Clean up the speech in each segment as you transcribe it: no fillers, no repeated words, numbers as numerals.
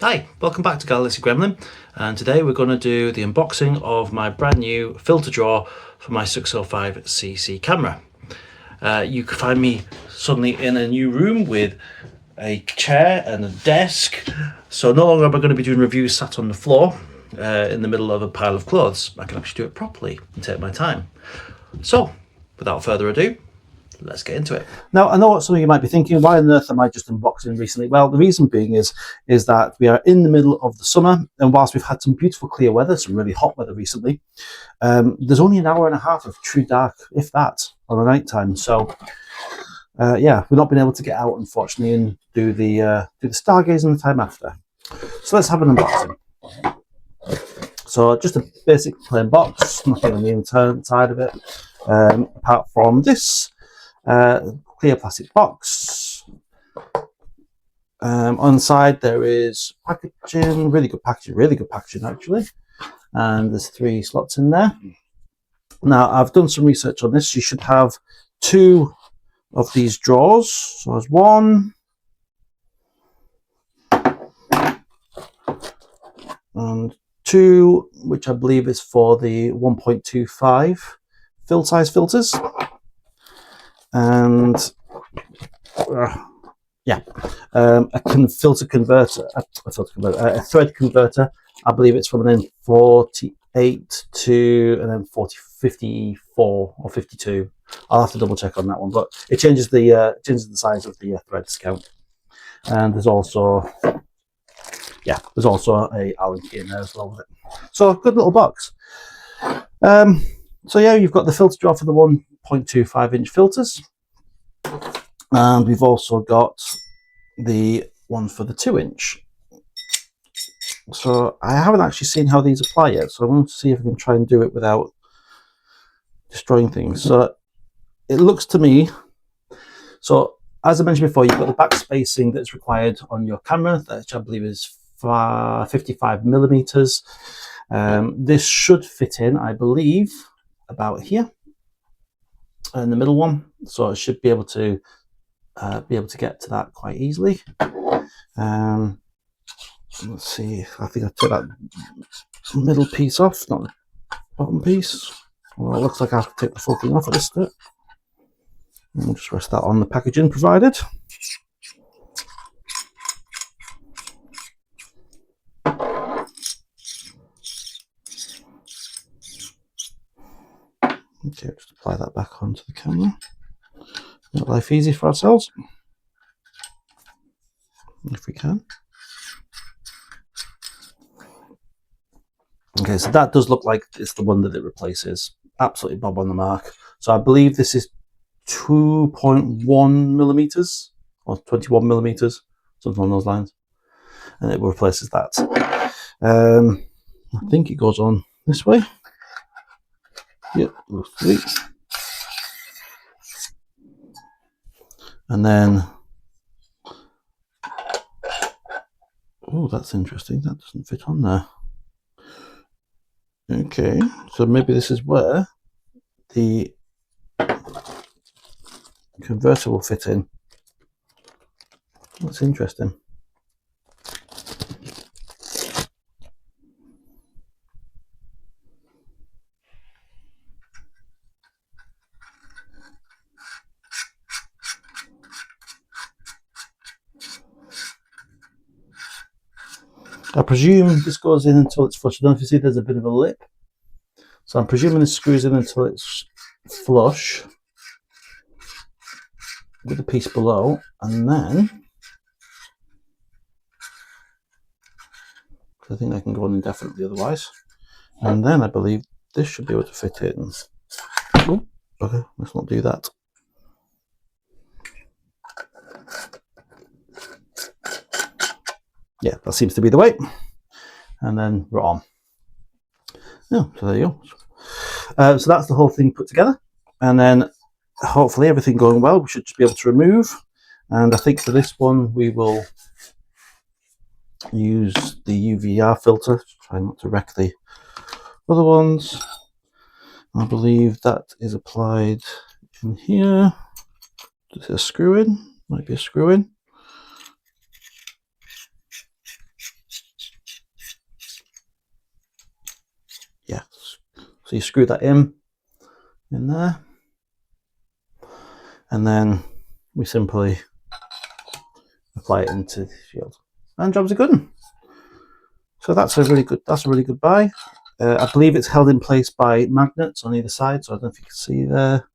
Hi, welcome back to Galaxy Gremlin, and today we're going to do the unboxing of my brand new filter drawer for my 605cc camera. You can find me suddenly in a new room with a chair and a desk, so no longer am I going to be doing reviews sat on the floor in the middle of a pile of clothes. I can actually do it properly and take my time. So, without further ado, let's get into it. Now, I know what some of you might be thinking, why on earth am I just unboxing recently? Well, the reason being is that we are in the middle of the summer, and whilst we've had some beautiful clear weather, some really hot weather recently, there's only an hour and a half of true dark, if that, on the night time. So, yeah, we've not been able to get out, unfortunately, and do the stargazing the time after. So let's have an unboxing. So just a basic plain box, nothing on the inside of it, apart from this. Clear plastic box. On the side there is packaging, really good packaging actually, and there's 3 slots in there. Now I've done some research on this. You should have 2 of these drawers. So there's 1 and 2, which I believe is for the 1.25 fill size filters. And yeah, a thread converter. I believe it's from an M48 to an M54 or 52. I'll have to double check on that one, but it changes the size of the threads count. And there's also a Allen key in there as well with it. So good little box. So yeah, you've got the filter drawer for the 1.25 inch filters, and we've also got the one for the 2 inch. So I haven't actually seen how these apply yet, so I'm going to see if I can try and do it without destroying things. So it looks to me, so as I mentioned before, you've got the back spacing that's required on your camera, which I believe is 55 millimeters. This should fit in, I believe, about here in the middle one, so it should be able to get to that quite easily. Let's see, I think I took that middle piece off, not the bottom piece. Well, it looks like I have to take the full thing off at this step. We'll just rest that on the packaging provided. Okay, just apply that back onto the camera. Make life easy for ourselves, if we can. Okay, so that does look like it's the one that it replaces. Absolutely bob on the mark. So I believe this is 2.1 millimeters or 21 millimeters, something along those lines, and it replaces that. I think it goes on this way. Yep, sweet. And then, oh, that's interesting. That doesn't fit on there. Okay, so maybe this is where the converter will fit in. That's interesting. I presume this goes in until it's flush. I don't know if you see there's a bit of a lip. So I'm presuming this screws in until it's flush with the piece below, and then I think I can go on indefinitely otherwise. And then I believe this should be able to fit in. Oh, okay, let's not do that. Yeah, that seems to be the way. And then we're on. Yeah, so there you go. So that's the whole thing put together. And then hopefully everything going well, we should just be able to remove. And I think for this one, we will use the UVR filter to try not to wreck the other ones. I believe that is applied in here. Is it a screw in? Might be a screw in. So you screw that in there, and then we simply apply it into the shield, and job's a good one. So that's a really good buy. I believe it's held in place by magnets on either side, so I don't know if you can see there.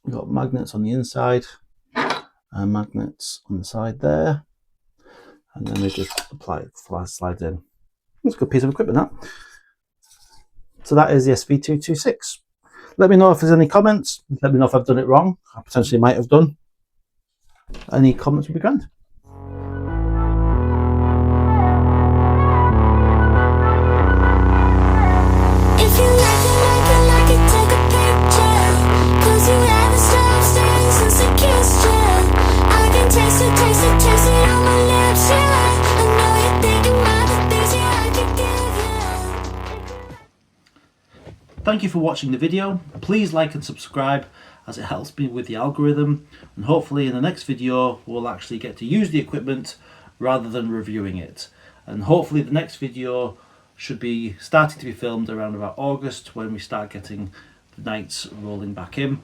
We've got magnets on the inside and magnets on the side there, and then they just apply it, slides in. It's a good piece of equipment, that. So that is the SV226. Let me know if there's any comments. Let me know if I've done it wrong. I potentially might have done. Any comments would be grand. Thank you for watching the video. Please like and subscribe, as it helps me with the algorithm, and hopefully in the next video we'll actually get to use the equipment rather than reviewing it. And hopefully the next video should be starting to be filmed around about August, when we start getting the nights rolling back in.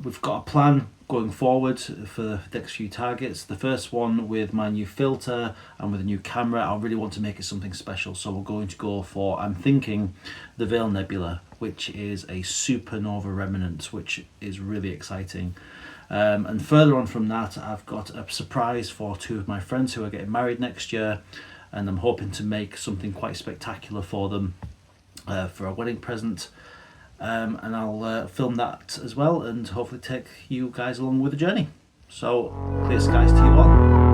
We've got a plan going forward for the next few targets. The first one with my new filter and with a new camera. I really want to make it something special, so we're going to go for, I'm thinking, the Veil Nebula, which is a supernova remnant, which is really exciting. And further on from that, I've got a surprise for two of my friends who are getting married next year, and I'm hoping to make something quite spectacular for them for a wedding present. And I'll film that as well, and hopefully take you guys along with the journey. So clear skies to you all.